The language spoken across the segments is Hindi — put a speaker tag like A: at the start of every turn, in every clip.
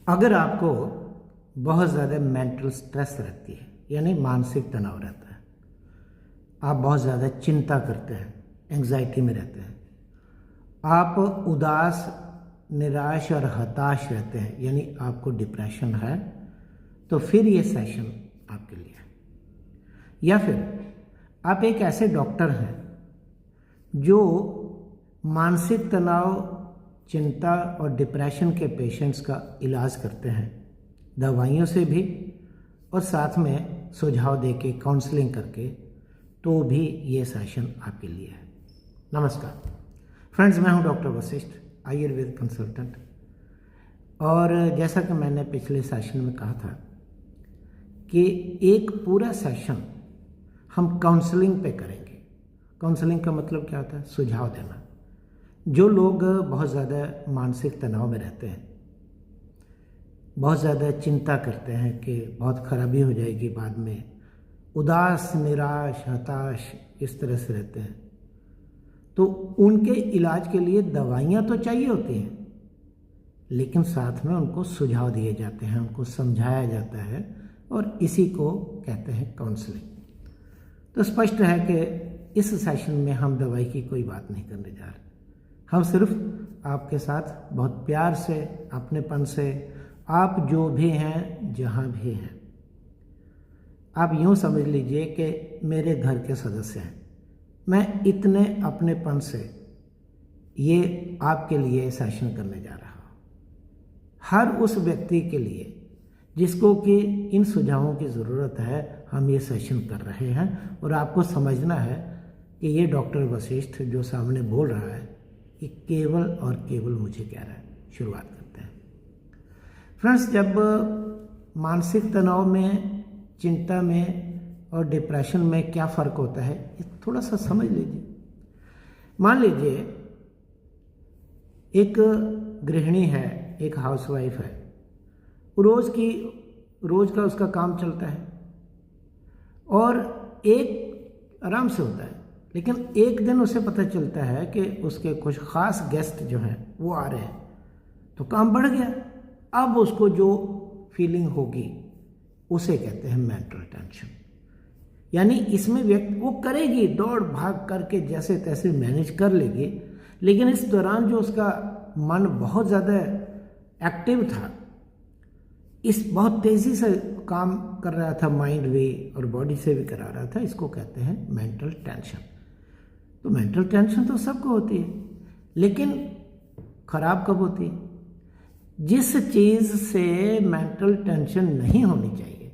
A: अगर आपको बहुत ज़्यादा मेंटल स्ट्रेस रहती है, यानी मानसिक तनाव रहता है, आप बहुत ज़्यादा चिंता करते हैं, एंग्जाइटी में रहते हैं, आप उदास, निराश और हताश रहते हैं, यानी आपको डिप्रेशन है, तो फिर ये सेशन आपके लिए है। या फिर आप एक ऐसे डॉक्टर हैं जो मानसिक तनाव, चिंता और डिप्रेशन के पेशेंट्स का इलाज करते हैं, दवाइयों से भी और साथ में सुझाव देके, काउंसलिंग करके, तो भी ये सेशन आपके लिए है। नमस्कार फ्रेंड्स, मैं हूं डॉक्टर वशिष्ठ, आयुर्वेद कंसल्टेंट। और जैसा कि मैंने पिछले सेशन में कहा था कि एक पूरा सेशन हम काउंसलिंग पे करेंगे। काउंसलिंग का मतलब क्या होता है? सुझाव देना। जो लोग बहुत ज़्यादा मानसिक तनाव में रहते हैं, बहुत ज़्यादा चिंता करते हैं कि बहुत खराबी हो जाएगी बाद में, उदास, निराश, हताश इस तरह से रहते हैं, तो उनके इलाज के लिए दवाइयाँ तो चाहिए होती हैं, लेकिन साथ में उनको सुझाव दिए जाते हैं, उनको समझाया जाता है, और इसी को कहते हैं काउंसलिंग। तो स्पष्ट है कि इस सेशन में हम दवाई की कोई बात नहीं करने जा रहे। हम सिर्फ आपके साथ बहुत प्यार से, अपनेपन से, आप जो भी हैं, जहाँ भी हैं, आप यूँ समझ लीजिए कि मेरे घर के सदस्य हैं। मैं इतने अपनेपन से ये आपके लिए सेशन करने जा रहा हूँ। हर उस व्यक्ति के लिए जिसको कि इन सुझावों की ज़रूरत है, हम ये सेशन कर रहे हैं। और आपको समझना है कि ये डॉक्टर वशिष्ठ जो सामने बोल रहा है, ये केवल और केवल मुझे कह रहा है। शुरुआत करते हैं फ्रेंड्स। जब मानसिक तनाव में, चिंता में और डिप्रेशन में क्या फ़र्क होता है, ये थोड़ा सा समझ लीजिए। मान लीजिए एक गृहिणी है, एक हाउसवाइफ है, रोज़ का उसका काम चलता है और एक आराम से होता है, लेकिन एक दिन उसे पता चलता है कि उसके कुछ ख़ास गेस्ट जो हैं वो आ रहे हैं, तो काम बढ़ गया। अब उसको जो फीलिंग होगी उसे कहते हैं मेंटल टेंशन। यानी इसमें व्यक्ति वो करेगी, दौड़ भाग करके जैसे तैसे मैनेज कर लेगी, लेकिन इस दौरान जो उसका मन बहुत ज़्यादा एक्टिव था, इस बहुत तेज़ी से काम कर रहा था, माइंड भी और बॉडी से भी करा रहा था, इसको कहते हैं मेंटल टेंशन। तो मेंटल टेंशन तो सबको होती है, लेकिन ख़राब कब होती है? जिस चीज़ से मेंटल टेंशन नहीं होनी चाहिए,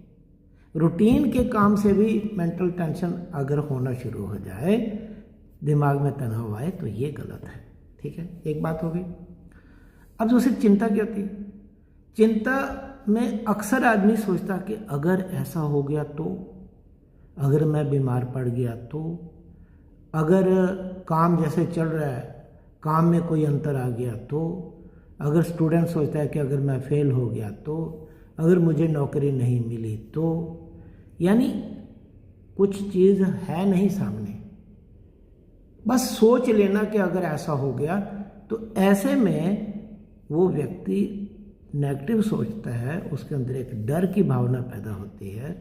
A: रूटीन के काम से भी मेंटल टेंशन अगर होना शुरू हो जाए, दिमाग में तनाव आए, तो ये गलत है। ठीक है, एक बात हो गई। अब दूसरी चिंता क्या होती है? चिंता में अक्सर आदमी सोचता कि अगर ऐसा हो गया तो, अगर मैं बीमार पड़ गया तो, अगर काम जैसे चल रहा है काम में कोई अंतर आ गया तो, अगर स्टूडेंट सोचता है कि अगर मैं फेल हो गया तो, अगर मुझे नौकरी नहीं मिली तो, यानी कुछ चीज़ है नहीं सामने, बस सोच लेना कि अगर ऐसा हो गया तो। ऐसे में वो व्यक्ति नेगेटिव सोचता है, उसके अंदर एक डर की भावना पैदा होती है,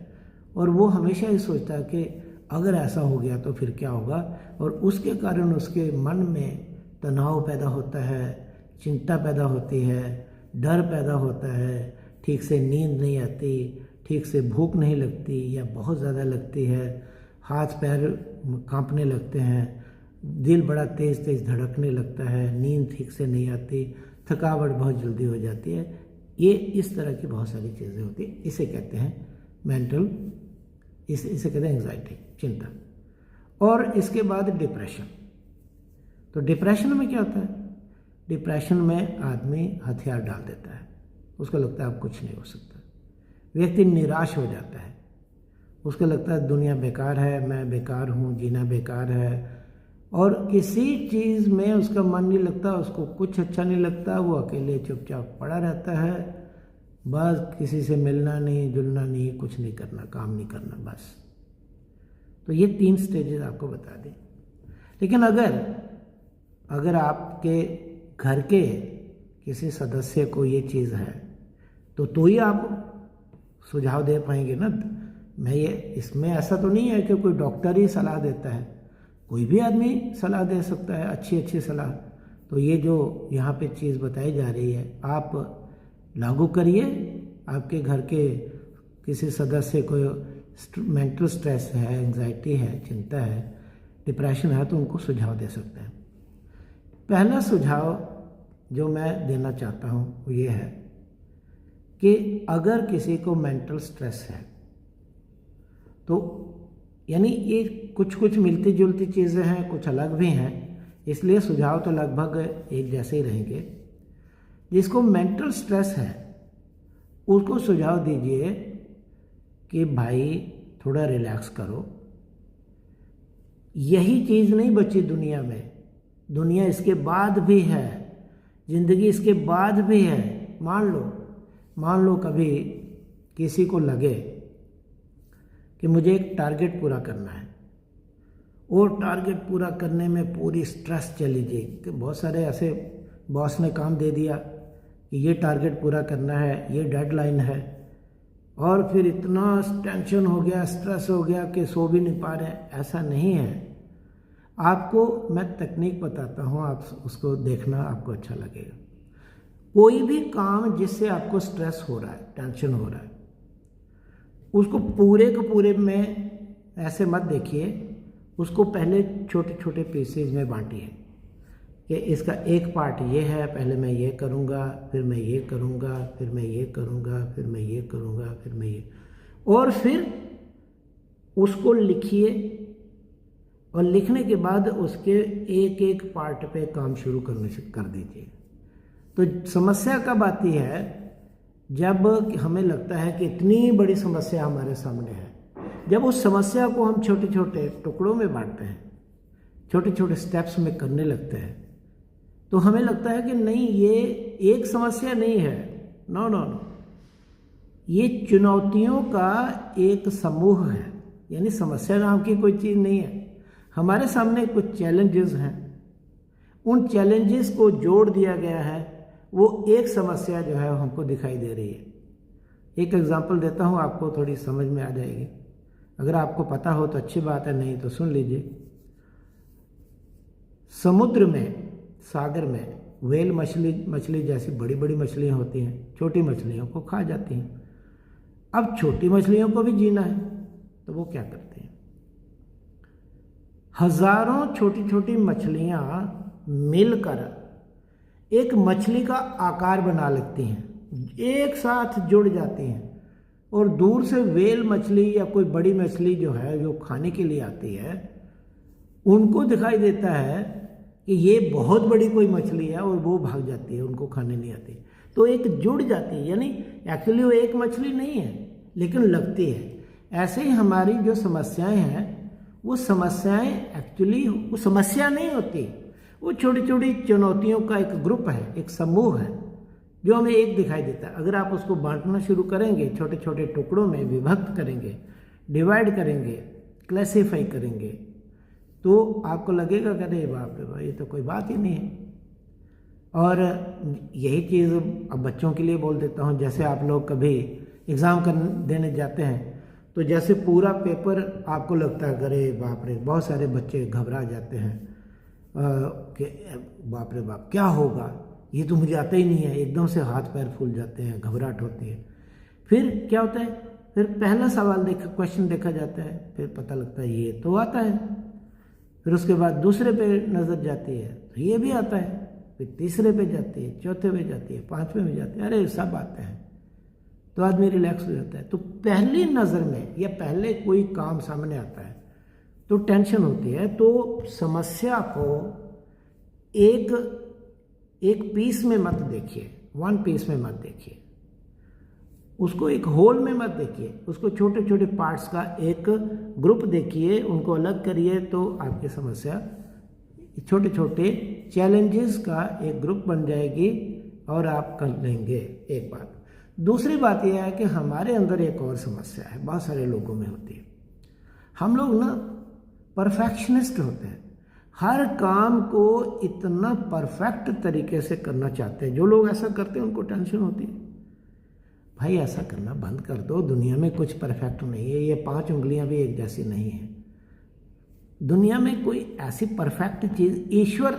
A: और वो हमेशा ही सोचता है कि अगर ऐसा हो गया तो फिर क्या होगा, और उसके कारण उसके मन में तनाव पैदा होता है, चिंता पैदा होती है, डर पैदा होता है, ठीक से नींद नहीं आती, ठीक से भूख नहीं लगती या बहुत ज़्यादा लगती है, हाथ पैर कांपने लगते हैं, दिल बड़ा तेज़ तेज़ धड़कने लगता है, नींद ठीक से नहीं आती, थकावट बहुत जल्दी हो जाती है। ये इस तरह की बहुत सारी चीज़ें होती हैं। इसे कहते हैं मेंटल, इसे कहते हैं एंग्जाइटी, चिंता। और इसके बाद डिप्रेशन। तो डिप्रेशन में क्या होता है? डिप्रेशन में आदमी हथियार डाल देता है, उसको लगता है अब कुछ नहीं हो सकता। व्यक्ति निराश हो जाता है, उसको लगता है दुनिया बेकार है, मैं बेकार हूँ, जीना बेकार है, और किसी चीज़ में उसका मन नहीं लगता, उसको कुछ अच्छा नहीं लगता, वो अकेले चुपचाप पड़ा रहता है, बस किसी से मिलना नहीं, जुलना नहीं, कुछ नहीं करना, काम नहीं करना, बस। तो ये 3 स्टेजेस आपको बता दें। लेकिन अगर आपके घर के किसी सदस्य को ये चीज़ है, तो ही आप सुझाव दे पाएंगे ना। मैं ये इसमें ऐसा तो नहीं है कि कोई डॉक्टर ही सलाह देता है, कोई भी आदमी सलाह दे सकता है, अच्छी अच्छी सलाह। तो ये जो यहाँ पे चीज़ बताई जा रही है आप लागू करिए। आपके घर के किसी सदस्य को मेंटल स्ट्रेस है, एंजाइटी है, चिंता है, डिप्रेशन है, तो उनको सुझाव दे सकते हैं। पहला सुझाव जो मैं देना चाहता हूँ वो ये है कि अगर किसी को मेंटल स्ट्रेस है तो यानी ये कुछ कुछ मिलती जुलती चीज़ें हैं, कुछ अलग भी हैं, इसलिए सुझाव तो लगभग एक जैसे ही रहेंगे। जिसको मेंटल स्ट्रेस है उसको सुझाव दीजिए कि भाई थोड़ा रिलैक्स करो। यही चीज़ नहीं बची दुनिया में, दुनिया इसके बाद भी है, ज़िंदगी इसके बाद भी है। मान लो कभी किसी को लगे कि मुझे एक टारगेट पूरा करना है और टारगेट पूरा करने में पूरी स्ट्रेस चली जाए कि बहुत सारे ऐसे बॉस ने काम दे दिया कि ये टारगेट पूरा करना है, ये डेडलाइन है, और फिर इतना टेंशन हो गया, स्ट्रेस हो गया कि सो भी नहीं पा रहे। ऐसा नहीं है। आपको मैं तकनीक बताता हूँ, आप उसको देखना, आपको अच्छा लगेगा। कोई भी काम जिससे आपको स्ट्रेस हो रहा है, टेंशन हो रहा है, उसको पूरे के पूरे में ऐसे मत देखिए, उसको पहले छोटे छोटे पीसेज में बांटिए कि इसका एक पार्ट ये है, पहले मैं ये करूँगा, फिर मैं ये करूँगा, फिर मैं ये करूँगा, फिर मैं ये करूँगा, फिर मैं ये, और फिर उसको लिखिए। और लिखने के बाद उसके एक एक पार्ट पे काम शुरू कर दीजिए। तो समस्या कब आती है? जब हमें लगता है कि इतनी बड़ी समस्या हमारे सामने है। जब उस समस्या को हम छोटे छोटे टुकड़ों में बांटते हैं, छोटे छोटे स्टेप्स में करने लगते हैं, तो हमें लगता है कि नहीं, ये एक समस्या नहीं है। नो नो नो, ये चुनौतियों का एक समूह है। यानी समस्या नाम की कोई चीज़ नहीं है। हमारे सामने कुछ चैलेंजेस हैं, उन चैलेंजेस को जोड़ दिया गया है, वो एक समस्या जो है हमको दिखाई दे रही है। एक एग्जांपल देता हूँ, आपको थोड़ी समझ में आ जाएगी। अगर आपको पता हो तो अच्छी बात है, नहीं तो सुन लीजिए। समुद्र में, सागर में व्हेल मछली जैसी बड़ी बड़ी मछलियाँ होती हैं, छोटी मछलियों को खा जाती हैं। अब छोटी मछलियों को भी जीना है, तो वो क्या करते हैं? हजारों छोटी छोटी मछलियाँ मिलकर एक मछली का आकार बना लेती हैं, एक साथ जुड़ जाती हैं, और दूर से व्हेल मछली या कोई बड़ी मछली जो है, जो खाने के लिए आती है, उनको दिखाई देता है कि ये बहुत बड़ी कोई मछली है, और वो भाग जाती है, उनको खाने नहीं आती। तो एक जुड़ जाती है, यानी एक्चुअली वो एक मछली नहीं है, लेकिन लगती है। ऐसे ही हमारी जो समस्याएं हैं, वो समस्याएं एक्चुअली वो समस्या नहीं होती, वो छोटी छोटी चुनौतियों का एक ग्रुप है, एक समूह है, जो हमें एक दिखाई देता है। अगर आप उसको बांटना शुरू करेंगे, छोटे छोटे टुकड़ों में विभक्त करेंगे, डिवाइड करेंगे, क्लासीफाई करेंगे, तो आपको लगेगा कि अरे बाप रे बाप, ये तो कोई बात ही नहीं है। और यही चीज़ अब बच्चों के लिए बोल देता हूँ। जैसे आप लोग कभी एग्ज़ाम देने जाते हैं, तो जैसे पूरा पेपर आपको लगता है अरे बाप रे, बहुत सारे बच्चे घबरा जाते हैं कि बाप रे बाप क्या होगा, ये तो मुझे आता ही नहीं है, एकदम से हाथ पैर फूल जाते हैं, घबराहट होती है। फिर क्या होता है? फिर पहला सवाल क्वेश्चन देखा जाता है, फिर पता लगता है ये तो आता है। फिर उसके बाद दूसरे पे नज़र जाती है, तो ये भी आता है। फिर तीसरे पे जाती है, चौथे पे जाती है, पांचवें में जाती है, अरे सब आते हैं, तो आदमी रिलैक्स हो जाता है। तो पहली नज़र में या पहले कोई काम सामने आता है तो टेंशन होती है। तो समस्या को एक पीस में मत देखिए, वन पीस में मत देखिए, उसको एक होल में मत देखिए, उसको छोटे छोटे पार्ट्स का एक ग्रुप देखिए, उनको अलग करिए, तो आपकी समस्या छोटे छोटे चैलेंजेस का एक ग्रुप बन जाएगी और आप कर लेंगे। एक बात। दूसरी बात यह है कि हमारे अंदर एक और समस्या है, बहुत सारे लोगों में होती है। हम लोग ना परफेक्शनिस्ट होते हैं, हर काम को इतना परफेक्ट तरीके से करना चाहते हैं। जो लोग ऐसा करते हैं उनको टेंशन होती है। भाई ऐसा करना बंद कर दो। दुनिया में कुछ परफेक्ट नहीं है, ये 5 उंगलियां भी एक जैसी नहीं है। दुनिया में कोई ऐसी परफेक्ट चीज़, ईश्वर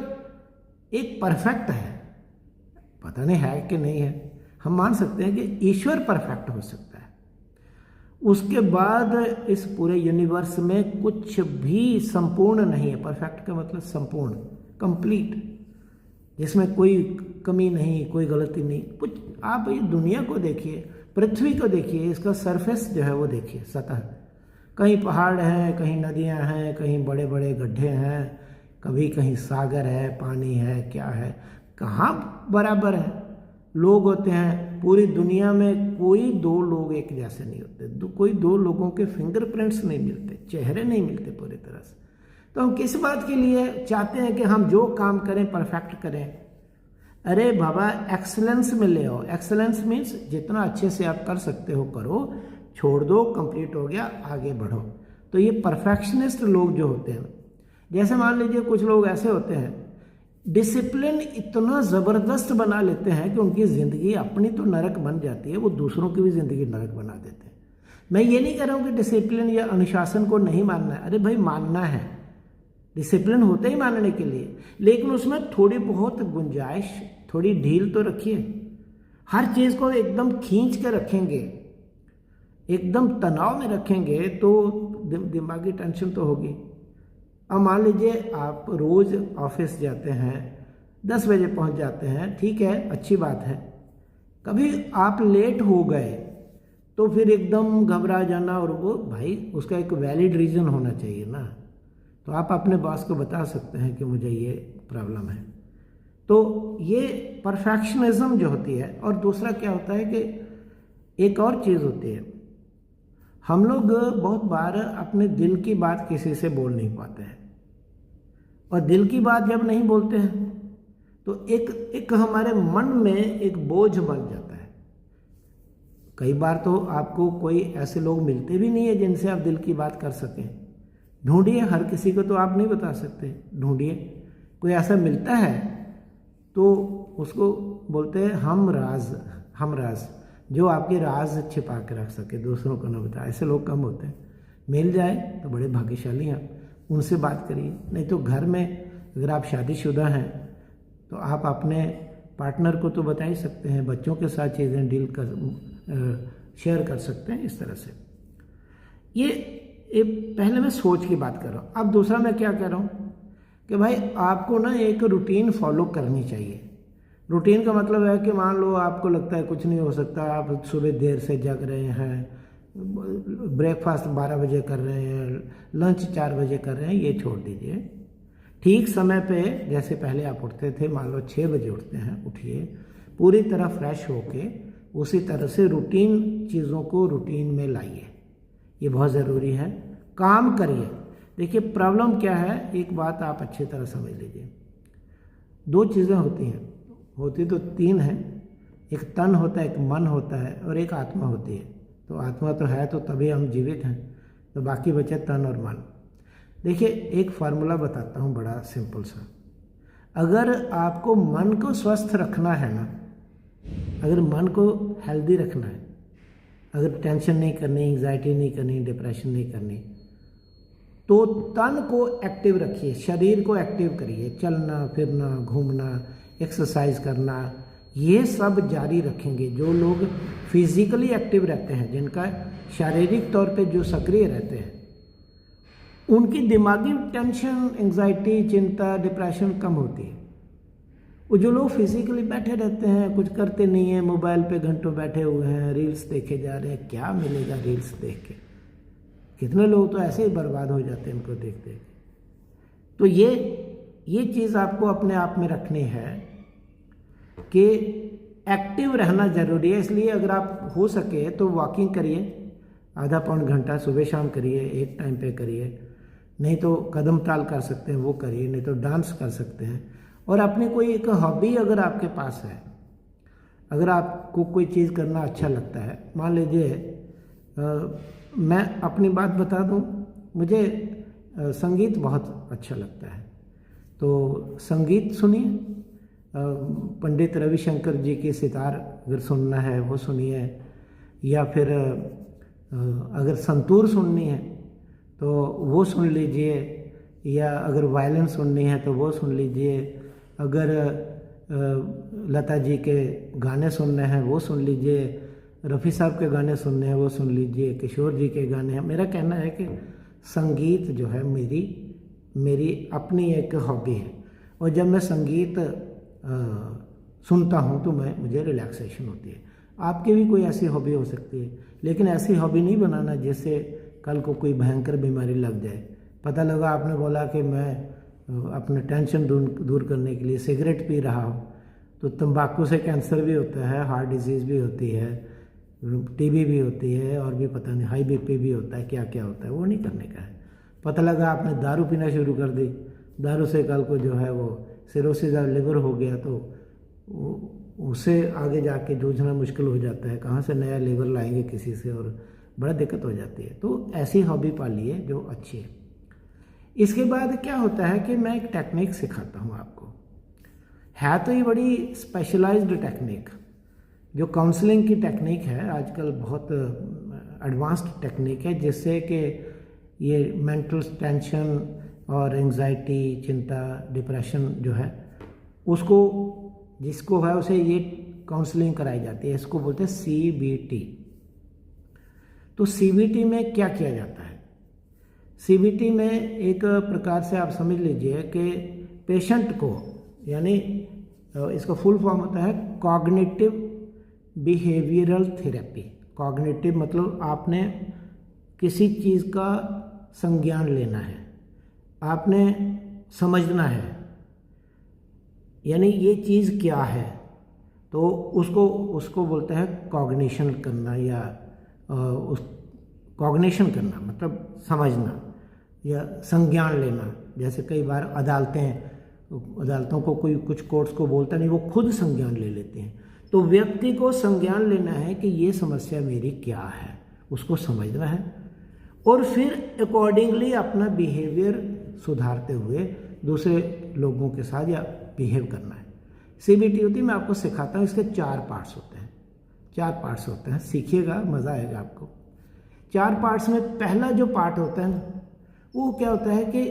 A: एक परफेक्ट है, पता नहीं है कि नहीं है। हम मान सकते हैं कि ईश्वर परफेक्ट हो सकता है। उसके बाद इस पूरे यूनिवर्स में कुछ भी संपूर्ण नहीं है। परफेक्ट का मतलब संपूर्ण, कंप्लीट, जिसमें कोई कमी नहीं, कोई गलती नहीं कुछ। आप ये दुनिया को देखिए, पृथ्वी को देखिए, इसका सरफेस जो है वो देखिए, सतह। कहीं पहाड़ हैं, कहीं नदियां हैं, कहीं बड़े बड़े गड्ढे हैं, कभी कहीं सागर है, पानी है, क्या है, कहाँ बराबर है। लोग होते हैं पूरी दुनिया में, कोई 2 लोग एक जैसे नहीं होते, कोई 2 लोगों के फिंगरप्रिंट्स नहीं मिलते, चेहरे नहीं मिलते पूरी तरह से। तो हम किस बात के लिए चाहते हैं कि हम जो काम करें परफेक्ट करें? अरे बाबा, एक्सलेंस में ले आओ। एक्सलेंस मीन्स जितना अच्छे से आप कर सकते हो करो, छोड़ दो, कंप्लीट हो गया, आगे बढ़ो। तो ये परफेक्शनिस्ट लोग जो होते हैं, जैसे मान लीजिए कुछ लोग ऐसे होते हैं, डिसिप्लिन इतना ज़बरदस्त बना लेते हैं कि उनकी ज़िंदगी अपनी तो नरक बन जाती है, वो दूसरों की भी ज़िंदगी नरक बना देते हैं। मैं ये नहीं कह रहा हूँ कि डिसिप्लिन या अनुशासन को नहीं मानना है। अरे भाई, मानना है, डिसिप्लिन होते ही मानने के लिए, लेकिन उसमें थोड़ी बहुत गुंजाइश, थोड़ी ढील तो रखिए। हर चीज़ को एकदम खींच के रखेंगे, एकदम तनाव में रखेंगे तो दिमागी टेंशन तो होगी। अब मान लीजिए आप रोज़ ऑफिस जाते हैं, 10 बजे पहुंच जाते हैं, ठीक है, अच्छी बात है। कभी आप लेट हो गए तो फिर एकदम घबरा जाना, और वो भाई उसका एक वैलिड रीज़न होना चाहिए ना। तो आप अपने बॉस को बता सकते हैं कि मुझे ये प्रॉब्लम है। तो ये परफेक्शनिज्म जो होती है। और दूसरा क्या होता है कि एक और चीज़ होती है, हम लोग बहुत बार अपने दिल की बात किसी से बोल नहीं पाते हैं, और दिल की बात जब नहीं बोलते हैं तो एक हमारे मन में एक बोझ बन जाता है। कई बार तो आपको कोई ऐसे लोग मिलते भी नहीं है जिनसे आप दिल की बात कर सकें। ढूंढिए, हर किसी को तो आप नहीं बता सकते, ढूंढिए कोई ऐसा मिलता है तो उसको बोलते हैं हम राज, जो आपके राज छिपा के रख सके, दूसरों को न बताए। ऐसे लोग कम होते हैं। मिल जाए तो बड़े भाग्यशाली हैं, उनसे बात करिए। नहीं तो घर में अगर आप शादीशुदा हैं तो आप अपने पार्टनर को तो बता ही सकते हैं, बच्चों के साथ चीज़ें शेयर कर सकते हैं इस तरह से। ये पहले मैं सोच की बात कर रहा हूँ। अब दूसरा मैं क्या कह रहा हूँ कि भाई आपको ना एक रूटीन फॉलो करनी चाहिए। रूटीन का मतलब है कि मान लो आपको लगता है कुछ नहीं हो सकता, आप सुबह देर से जग रहे हैं, ब्रेकफास्ट 12 बजे कर रहे हैं, लंच 4 बजे कर रहे हैं, ये छोड़ दीजिए। ठीक समय पे, जैसे पहले आप उठते थे, मान लो 6 बजे उठते हैं, उठिए, पूरी तरह फ्रेश होके उसी तरह से रूटीन चीज़ों को रूटीन में लाइए। ये बहुत ज़रूरी है। काम करिए। देखिए प्रॉब्लम क्या है, एक बात आप अच्छी तरह समझ लीजिए। 2 चीज़ें होती हैं, होती तो 3 हैं। एक तन होता है, एक मन होता है, और एक आत्मा होती है। तो आत्मा तो है तो तभी हम जीवित हैं, तो बाकी बचे तन और मन। देखिए एक फार्मूला बताता हूँ, बड़ा सिंपल सा। अगर आपको मन को स्वस्थ रखना है ना, अगर मन को हेल्दी रखना है, अगर टेंशन नहीं करनी, एंग्जाइटी नहीं करनी, डिप्रेशन नहीं करनी, तो तन को एक्टिव रखिए, शरीर को एक्टिव करिए। चलना फिरना, घूमना, एक्सरसाइज करना, ये सब जारी रखेंगे। जो लोग फिजिकली एक्टिव रहते हैं, जिनका शारीरिक तौर पे जो सक्रिय रहते हैं, उनकी दिमागी टेंशन, एंग्जाइटी, चिंता, डिप्रेशन कम होती है। वो जो लोग फिजिकली बैठे रहते हैं, कुछ करते नहीं हैं, मोबाइल पे घंटों बैठे हुए हैं, रील्स देखे जा रहे हैं, क्या मिलेगा रील्स देख के? कितने लोग तो ऐसे ही बर्बाद हो जाते हैं इनको देख देख। तो ये चीज़ आपको अपने आप में रखनी है कि एक्टिव रहना ज़रूरी है। इसलिए अगर आप हो सके तो वॉकिंग करिए, आधा पौन घंटा सुबह शाम करिए, एक टाइम पे करिए। नहीं तो कदम ताल कर सकते हैं वो करिए, नहीं तो डांस कर सकते हैं। और अपनी कोई एक हॉबी अगर आपके पास है, अगर आपको कोई चीज़ करना अच्छा लगता है, मान लीजिए मैं अपनी बात बता दूं, मुझे संगीत बहुत अच्छा लगता है, तो संगीत सुनिए। पंडित रविशंकर जी की सितार अगर सुनना है वो सुनिए, या फिर अगर संतूर सुननी है तो वो सुन लीजिए, या अगर वायलिन सुननी है तो वो सुन लीजिए, अगर लता जी के गाने सुनने हैं वो सुन लीजिए, रफ़ी साहब के गाने सुनने हैं वो सुन लीजिए, किशोर जी के गाने हैं। मेरा कहना है कि संगीत जो है मेरी अपनी एक हॉबी है, और जब मैं संगीत सुनता हूँ तो मुझे रिलैक्सेशन होती है। आपकी भी कोई ऐसी हॉबी हो सकती है, लेकिन ऐसी हॉबी नहीं बनाना जिससे कल को कोई भयंकर बीमारी लग जाए। पता लगा आपने बोला कि मैं अपने टेंशन दूर करने के लिए सिगरेट पी रहा हूँ, तो तंबाकू से कैंसर भी होता है, हार्ट डिजीज़ भी होती है, टीबी भी होती है, और भी पता नहीं हाई बीपी भी होता है, क्या क्या होता है, वो नहीं करने का है। पता लगा आपने दारू पीना शुरू कर दी, दारू से कल को जो है वो सिरोसिस ऑफ लिवर हो गया, तो उससे आगे जाके जूझना मुश्किल हो जाता है। कहाँ से नया लिवर लाएंगे किसी से, और बड़ा दिक्कत हो जाती है। तो ऐसी हॉबी पालिए जो अच्छी है। इसके बाद क्या होता है कि मैं एक टेक्निक सिखाता हूँ आपको। है तो ये बड़ी स्पेशलाइज्ड टेक्निक, जो काउंसलिंग की टेक्निक है, आजकल बहुत एडवांस्ड टेक्निक है, जिससे कि ये मेंटल टेंशन और एंजाइटी, चिंता, डिप्रेशन जो है उसको जिसको है उसे ये काउंसलिंग कराई जाती है। इसको बोलते हैं CBT। तो CBT में क्या किया जाता है? CBT में एक प्रकार से आप समझ लीजिए कि पेशेंट को, यानी इसका फुल फॉर्म होता है कॉग्निटिव बिहेवियरल थेरेपी। कॉग्निटिव मतलब आपने किसी चीज़ का संज्ञान लेना है, आपने समझना है, यानी ये चीज़ क्या है, तो उसको बोलते हैं कॉग्निशन करना, या उस कॉग्निशन करना मतलब समझना या संज्ञान लेना। जैसे कई बार अदालतों को कोई कुछ कोर्ट्स को बोलता नहीं, वो खुद संज्ञान ले लेते हैं। तो व्यक्ति को संज्ञान लेना है कि ये समस्या मेरी क्या है, उसको समझना है, और फिर अकॉर्डिंगली अपना बिहेवियर सुधारते हुए दूसरे लोगों के साथ या बिहेव करना है। CBT होती है, मैं आपको सिखाता हूँ। इसके 4 पार्ट्स होते हैं, सीखिएगा, मज़ा आएगा आपको। 4 पार्ट्स में पहला जो पार्ट होता है ना, वो क्या होता है कि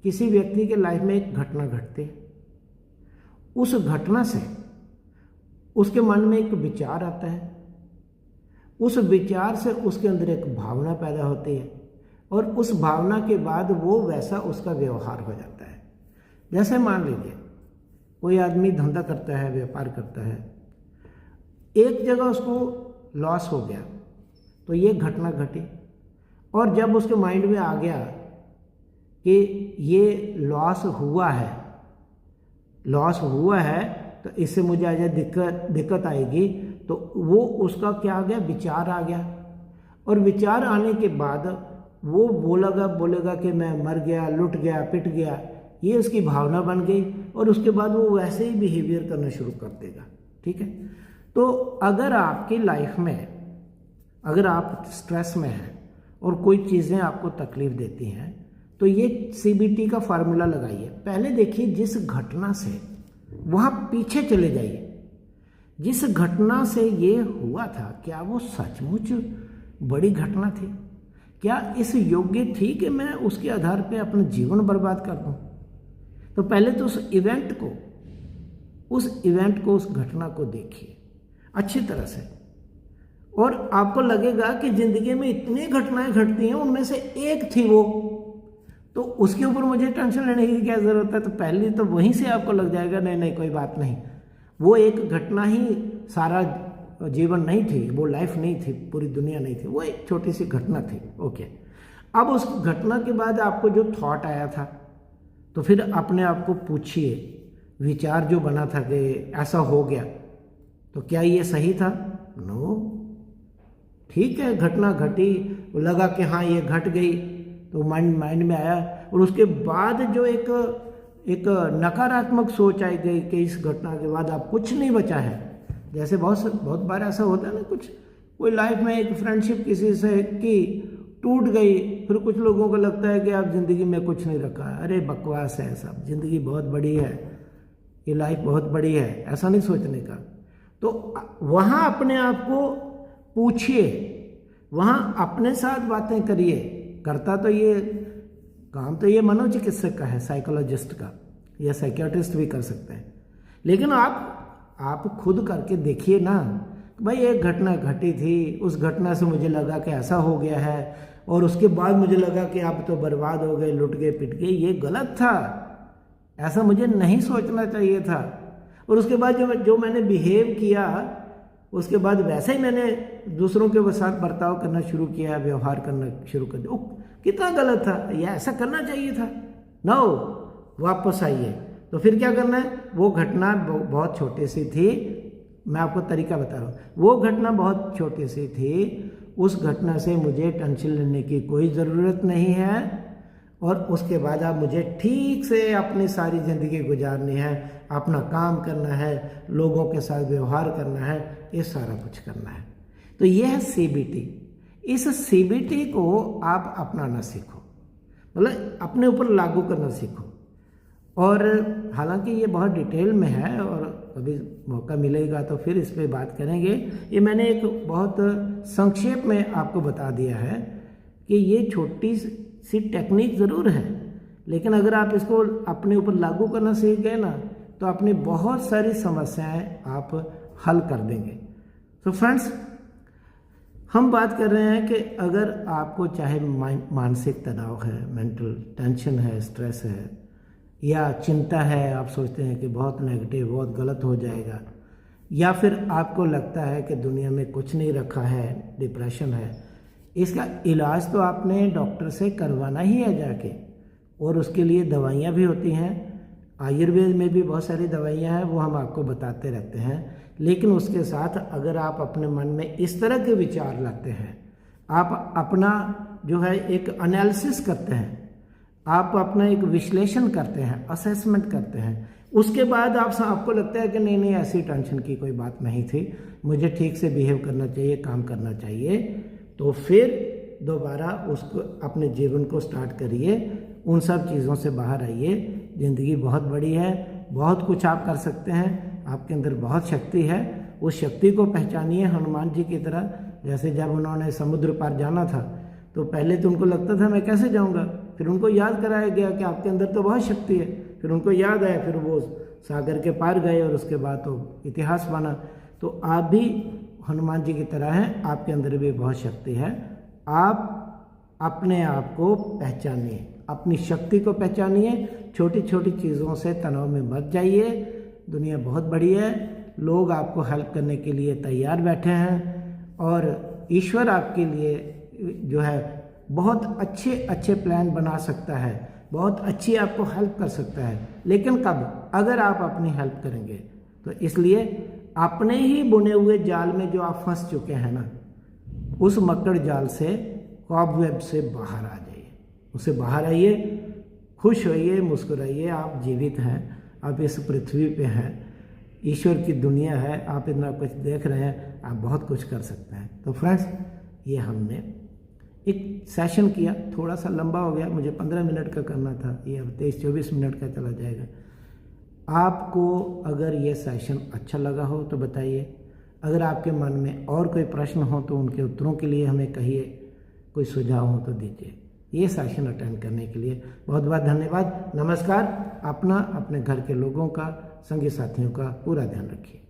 A: किसी व्यक्ति के लाइफ में एक घटना घटती है, उस घटना से उसके मन में एक विचार आता है, उस विचार से उसके अंदर एक भावना पैदा होती है, और उस भावना के बाद वो वैसा उसका व्यवहार हो जाता है। जैसे मान लीजिए कोई आदमी धंधा करता है, व्यापार करता है, एक जगह उसको लॉस हो गया, तो ये घटना घटी, और जब उसके माइंड में आ गया कि ये लॉस हुआ है तो इससे मुझे आज दिक्कत आएगी, तो वो उसका क्या आ गया, विचार आ गया, और विचार आने के बाद वो बोलेगा कि मैं मर गया, लुट गया, पिट गया, ये उसकी भावना बन गई, और उसके बाद वो वैसे ही बिहेवियर करना शुरू कर देगा। ठीक है। तो अगर आपकी लाइफ में, अगर आप स्ट्रेस में हैं और कोई चीज़ें आपको तकलीफ देती हैं, तो ये CBT का फार्मूला लगाइए। पहले देखिए जिस घटना से, वहाँ पीछे चले जाइए, जिस घटना से ये हुआ था, क्या वो सचमुच बड़ी घटना थी? क्या इस योग्य थी कि मैं उसके आधार पे अपना जीवन बर्बाद कर दूँ? तो पहले तो उस इवेंट को, उस घटना को देखिए अच्छी तरह से, और आपको लगेगा कि ज़िंदगी में इतनी घटनाएं घटती हैं, उनमें से एक थी वो, तो उसके ऊपर मुझे टेंशन लेने की क्या ज़रूरत है? तो पहले तो वहीं से आपको लग जाएगा नहीं कोई बात नहीं, वो एक घटना ही सारा जीवन नहीं थी, वो लाइफ नहीं थी, पूरी दुनिया नहीं थी, वो एक छोटी सी घटना थी। ओके। अब उस घटना के बाद आपको जो थॉट आया था, तो फिर अपने आप को पूछिए, विचार जो बना था कि ऐसा हो गया, तो क्या ये सही था? नो। ठीक है, घटना घटी, लगा कि हाँ ये घट गई, तो माइंड में आया, और उसके बाद जो एक नकारात्मक सोच आई गई कि इस घटना के बाद आप कुछ नहीं बचा है। जैसे बहुत बार ऐसा होता है ना, कोई लाइफ में एक फ्रेंडशिप किसी से की टूट गई, फिर कुछ लोगों को लगता है कि आप ज़िंदगी में कुछ नहीं रखा। अरे बकवास है सब, ज़िंदगी बहुत बड़ी है, ये लाइफ बहुत बड़ी है, ऐसा नहीं सोचने का। तो वहाँ अपने आप को पूछिए, वहाँ अपने साथ बातें करिए। करता तो ये काम तो ये मनोचिकित्सक का है, साइकोलॉजिस्ट का, या साइकियाट्रिस्ट भी कर सकते हैं, लेकिन आप खुद करके देखिए ना। भाई एक घटना घटी थी, उस घटना से मुझे लगा कि ऐसा हो गया है, और उसके बाद मुझे लगा कि आप तो बर्बाद हो गए, लुट गए, पिट गए, ये गलत था, ऐसा मुझे नहीं सोचना चाहिए था। और उसके बाद जो मैंने बिहेव किया, उसके बाद वैसे ही मैंने दूसरों के साथ बर्ताव करना शुरू किया, व्यवहार करना शुरू कर दिया, कितना गलत था, यह ऐसा करना चाहिए था। नो, वापस आइए। तो फिर क्या करना है, वो घटना बहुत छोटी सी थी, मैं आपको तरीका बता रहा हूँ, वो घटना बहुत छोटी सी थी, उस घटना से मुझे टेंशन लेने की कोई ज़रूरत नहीं है, और उसके बाद आप मुझे ठीक से अपनी सारी ज़िंदगी गुजारनी है, अपना काम करना है, लोगों के साथ व्यवहार करना है, ये सारा कुछ करना है। तो ये है CBT। इस CBT को आप अपनाना सीखो, मतलब अपने ऊपर लागू करना सीखो। और हालांकि ये बहुत डिटेल में है, और कभी मौका मिलेगा तो फिर इस पर बात करेंगे। ये मैंने एक बहुत संक्षेप में आपको बता दिया है कि ये छोटी सी टेक्निक ज़रूर है, लेकिन अगर आप इसको अपने ऊपर लागू करना सीख गए ना, तो अपनी बहुत सारी समस्याएं आप हल कर देंगे। तो फ्रेंड्स, हम बात कर रहे हैं कि अगर आपको चाहे मानसिक तनाव है, मेंटल टेंशन है, स्ट्रेस है, या चिंता है, आप सोचते हैं कि बहुत नेगेटिव, बहुत गलत हो जाएगा, या फिर आपको लगता है कि दुनिया में कुछ नहीं रखा है, डिप्रेशन है, इसका इलाज तो आपने डॉक्टर से करवाना ही है जाके, और उसके लिए दवाइयाँ भी होती हैं। आयुर्वेद में भी बहुत सारी दवाइयाँ हैं, वो हम आपको बताते रहते हैं। लेकिन उसके साथ अगर आप अपने मन में इस तरह के विचार लाते हैं, आप अपना जो है एक एनालिसिस करते हैं, आप अपना एक विश्लेषण करते हैं, असेसमेंट करते हैं, उसके बाद आपको लगता है कि नहीं ऐसी टेंशन की कोई बात नहीं थी, मुझे ठीक से बिहेव करना चाहिए, काम करना चाहिए, तो फिर दोबारा उसको अपने जीवन को स्टार्ट करिए, उन सब चीज़ों से बाहर आइए। ज़िंदगी बहुत बड़ी है, बहुत कुछ आप कर सकते हैं, आपके अंदर बहुत शक्ति है, उस शक्ति को पहचानिए हनुमान जी की तरह। जैसे जब उन्होंने समुद्र पार जाना था, तो पहले तो उनको लगता था मैं कैसे जाऊंगा, फिर उनको याद कराया गया कि आपके अंदर तो बहुत शक्ति है, फिर उनको याद आया, फिर वो सागर के पार गए, और उसके बाद तो इतिहास बना। तो आप भी हनुमान जी की तरह हैं, आपके अंदर भी बहुत शक्ति है। आप अपने आप को पहचानिए, अपनी शक्ति को पहचानिए, छोटी छोटी चीज़ों से तनाव में मत जाइए। दुनिया बहुत बड़ी है, लोग आपको हेल्प करने के लिए तैयार बैठे हैं, और ईश्वर आपके लिए जो है बहुत अच्छे अच्छे प्लान बना सकता है, बहुत अच्छी आपको हेल्प कर सकता है। लेकिन कब? अगर आप अपनी हेल्प करेंगे। तो इसलिए अपने ही बुने हुए जाल में जो आप फंस चुके हैं ना, उस मकड़ जाल से, कॉबवेब से बाहर आ जाइए, उससे बाहर आइए, खुश होइए, मुस्कुराइए। आप जीवित हैं, आप इस पृथ्वी पे हैं, ईश्वर की दुनिया है, आप इतना कुछ देख रहे हैं, आप बहुत कुछ कर सकते हैं। तो फ्रेंड्स, ये हमने एक सेशन किया, थोड़ा सा लंबा हो गया, मुझे 15 मिनट का करना था, ये अब 23-24 मिनट का चला जाएगा। आपको अगर ये सेशन अच्छा लगा हो तो बताइए, अगर आपके मन में और कोई प्रश्न हो तो उनके उत्तरों के लिए हमें कहिए, कोई सुझाव हो तो दीजिए। ये सेशन अटेंड करने के लिए बहुत बहुत धन्यवाद। नमस्कार। अपना, अपने घर के लोगों का, संगी साथियों का पूरा ध्यान रखिए।